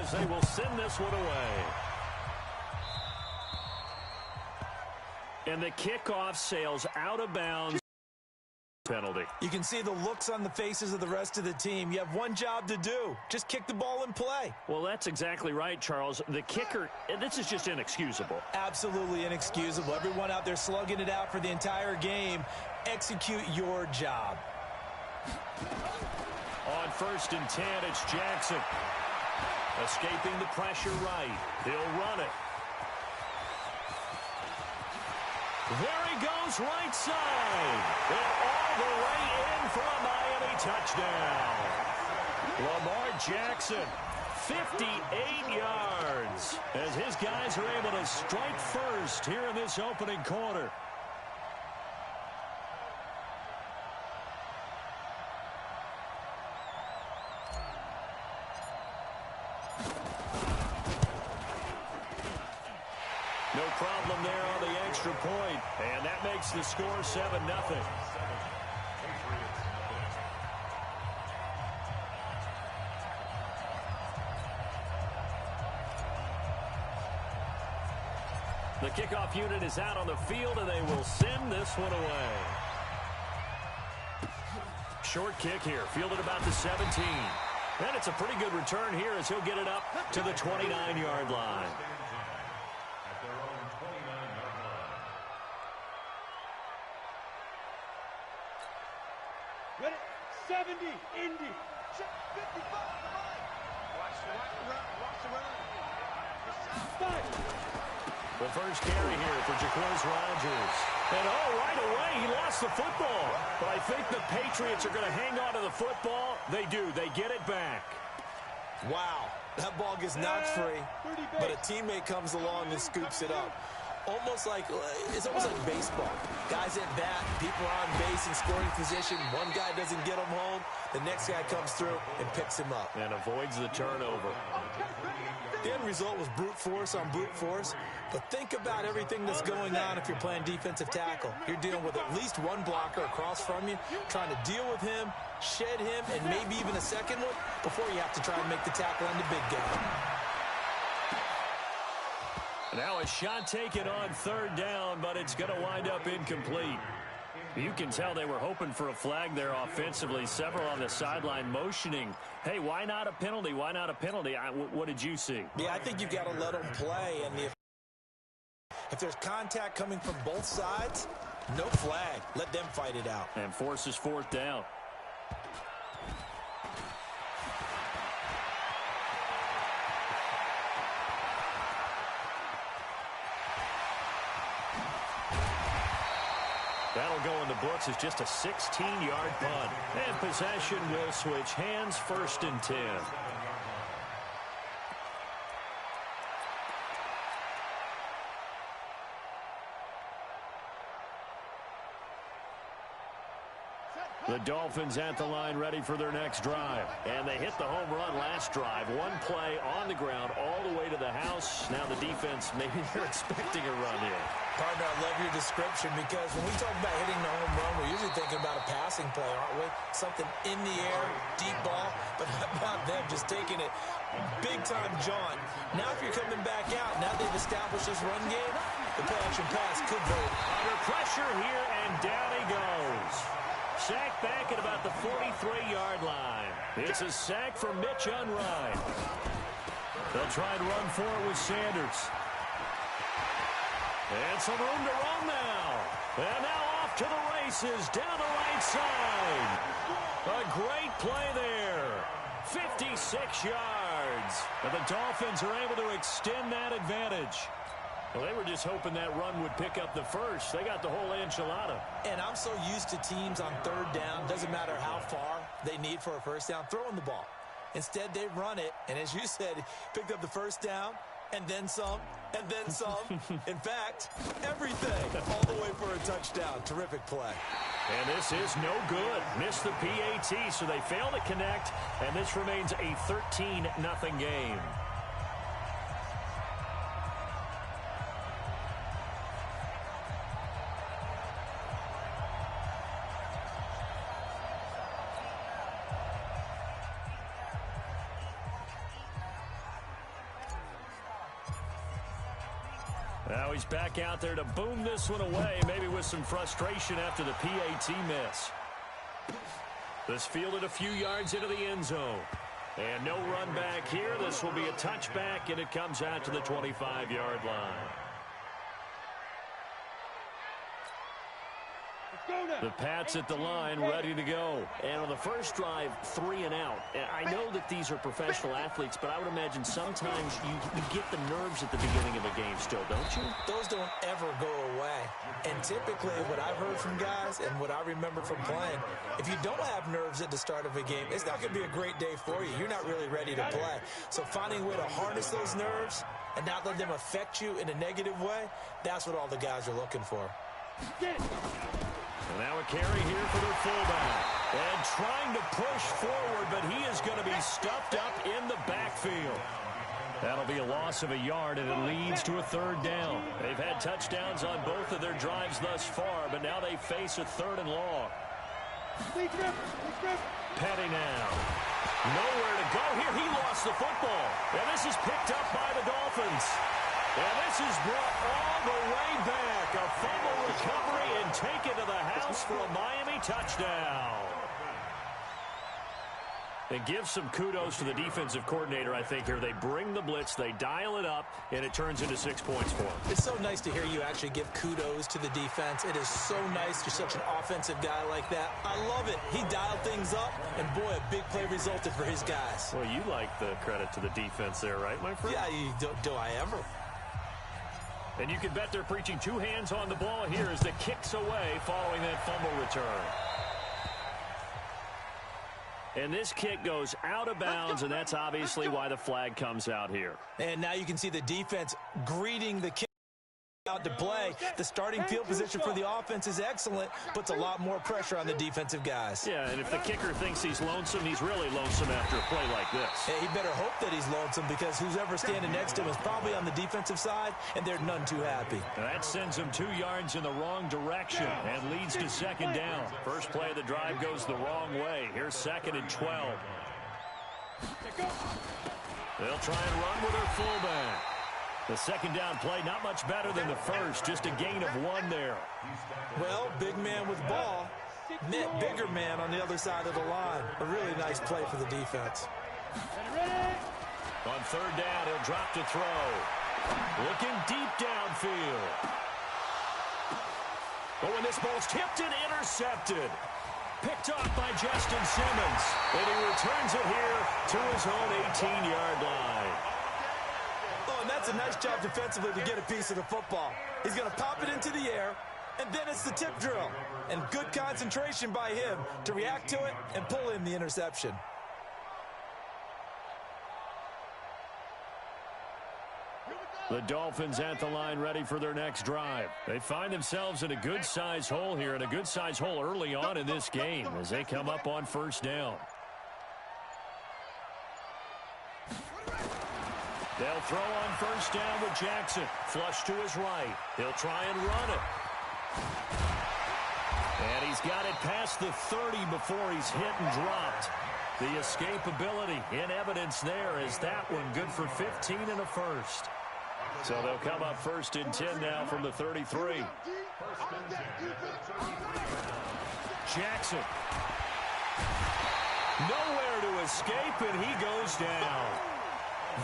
as they will send this one away. And the kickoff sails out of bounds. Penalty. You can see the looks on the faces of the rest of the team. You have one job to do. Just kick the ball and play. Well, that's exactly right, Charles. The kicker, this is just inexcusable. Absolutely inexcusable. Everyone out there slugging it out for the entire game. Execute your job. On 1st and 10, it's Jackson. Escaping the pressure right. He'll run it. There he goes, right side. And all the way in for a Miami touchdown. Lamar Jackson, 58 yards, as his guys are able to strike first here in this opening quarter. No problem there on the extra point, and that makes the score 7-0. The kickoff unit is out on the field, and they will send this one away. Short kick here, fielded about the 17. And it's a pretty good return here as he'll get it up to the 29-yard line. Ready? 70, Indy. 55, watch the run. The first carry here for Jaquez Rogers. And right away, he lost the football. But I think the Patriots are going to hang on to the football. They do. They get it back. Wow, that ball gets knocked free, but a teammate comes along and scoops it up. It's almost like baseball. Guys at bat, people are on base in scoring position. One guy doesn't get him home. The next guy comes through and picks him up. And avoids the turnover. The end result was brute force on brute force. But think about everything that's going on if you're playing defensive tackle. You're dealing with at least one blocker across from you, trying to deal with him, shed him, and maybe even a second one before you have to try and make the tackle on the big guy. Now a shot taken on 3rd down, but it's going to wind up incomplete. You can tell they were hoping for a flag there offensively. Several on the sideline motioning, hey, why not a penalty? Why not a penalty? What did you see? Yeah, I think you've got to let them play. And if there's contact coming from both sides, no flag. Let them fight it out. And forces 4th down. That'll go in the books as just a 16-yard punt. And possession will switch hands, 1st and 10. The Dolphins at the line ready for their next drive. And they hit the home run last drive. One play on the ground all the way to the house. Now the defense, maybe they're expecting a run here. Partner, I love your description because when we talk about hitting the home run, we're usually thinking about a passing play, aren't we? Something in the air, deep ball, but how about them just taking it big-time jaunt. Now if you're coming back out, now they've established this run game, the play-action pass could go. Under pressure here, and down he goes. Sack back at about the 43-yard line. It's a sack for Mitch Unrein. They'll try and run for it with Sanders. And some room to run now. And now off to the races down the right side. A great play there. 56 yards. And the Dolphins are able to extend that advantage. Well, they were just hoping that run would pick up the first. They got the whole enchilada. And I'm so used to teams on 3rd down, doesn't matter how far they need for a first down, throwing the ball. Instead, they run it, and as you said, picked up the first down, and then some, and then some. In fact, everything all the way for a touchdown. Terrific play. And this is no good. Missed the PAT, so they fail to connect, and this remains a 13-0 game. Now he's back out there to boom this one away, maybe with some frustration after the PAT miss. This fielded a few yards into the end zone. And no run back here. This will be a touchback, and it comes out to the 25-yard line. The Pats at the line, ready to go. And on the first drive, 3 and out. I know that these are professional athletes, but I would imagine sometimes you get the nerves at the beginning of a game still, don't you? Those don't ever go away. And typically what I've heard from guys and what I remember from playing, if you don't have nerves at the start of a game, it's not going to be a great day for you. You're not really ready to play. So finding a way to harness those nerves and not let them affect you in a negative way, that's what all the guys are looking for. And now a carry here for their fullback. And trying to push forward, but he is going to be stuffed up in the backfield. That'll be a loss of a yard, and it leads to a third down. They've had touchdowns on both of their drives thus far, but now they face a third and long. Petty now. Nowhere to go here. He lost the football. And this is picked up by the Dolphins. And this is brought all the way back. A fumble recovery and taken to the house for a Miami touchdown. And give some kudos to the defensive coordinator, I think, here. They bring the blitz, they dial it up, and it turns into 6 points for them. It's so nice to hear you actually give kudos to the defense. It is so nice. You're such an offensive guy like that. I love it. He dialed things up, and boy, a big play resulted for his guys. Well, you like the credit to the defense there, right, my friend? Yeah, do I ever? And you can bet they're preaching 2 hands on the ball here as the kick's away following that fumble return. And this kick goes out of bounds, and that's obviously why the flag comes out here. And now you can see the defense greeting the kick out to play. The starting field position for the offense is excellent, puts a lot more pressure on the defensive guys. Yeah, and if the kicker thinks he's lonesome, he's really lonesome after a play like this. Hey, he better hope that he's lonesome, because who's ever standing next to him is probably on the defensive side, and they're none too happy. That sends him 2 yards in the wrong direction and leads to second down. First play of the drive goes the wrong way. Here's 2nd and 12. They'll try and run with their fullback. The second down play, not much better than the first, just a gain of 1 there. Well, big man with ball met bigger man on the other side of the line. A really nice play for the defense. On third down, he'll drop to throw. Looking deep downfield. But when this ball's tipped and intercepted. Picked off by Justin Simmons. And he returns it here to his own 18-yard line. Oh, and that's a nice job defensively to get a piece of the football. He's going to pop it into the air, and then it's the tip drill. And good concentration by him to react to it and pull in the interception. The Dolphins at the line ready for their next drive. They find themselves in a good-sized hole here, and a good-sized hole early on in this game as they come up on first down. They'll throw on first down with Jackson. Flush to his right. He'll try and run it. And he's got it past the 30 before he's hit and dropped. The escapability in evidence there is that one good for 15 and a first. So they'll come up 1st and 10 now from the 33. Jackson. Nowhere to escape, and he goes down.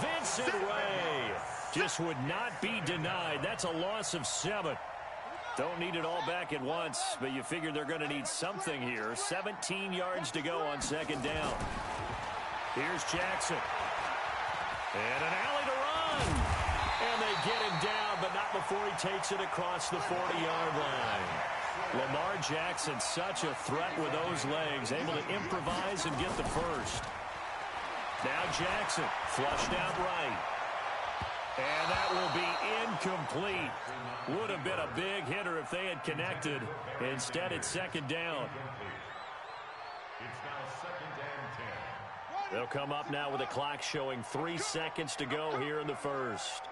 Vincent Ray just would not be denied. That's a loss of 7. Don't need it all back at once, but you figure they're going to need something here. 17 yards to go on second down. Here's Jackson. And an alley to run. And they get him down, but not before he takes it across the 40-yard line. Lamar Jackson, such a threat with those legs, able to improvise and get the first. Now Jackson, flushed out right. And that will be incomplete. Would have been a big hitter if they had connected. Instead, it's second down. They'll come up now with the clock showing 3 seconds to go here in the first.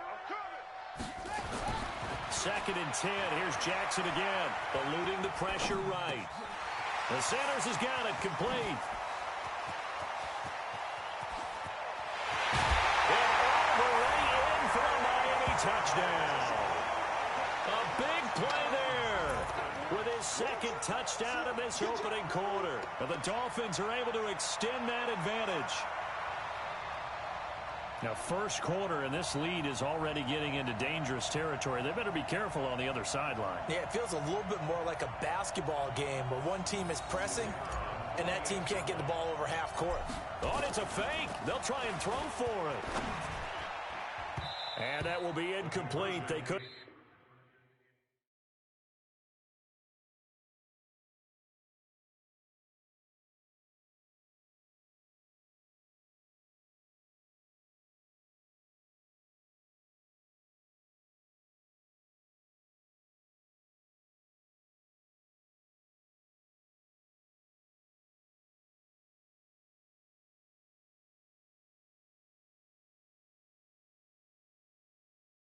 2nd and 10. Here's Jackson again, eluding the pressure right. The Sanders has got it complete. And all the way in for a Miami touchdown. play there with his second touchdown in this opening quarter. And the Dolphins are able to extend that advantage. Now, first quarter, and this lead is already getting into dangerous territory. They better be careful on the other sideline. Yeah, it feels a little bit more like a basketball game where one team is pressing and that team can't get the ball over half court. Oh, it's a fake. They'll try and throw for it. And that will be incomplete. They could.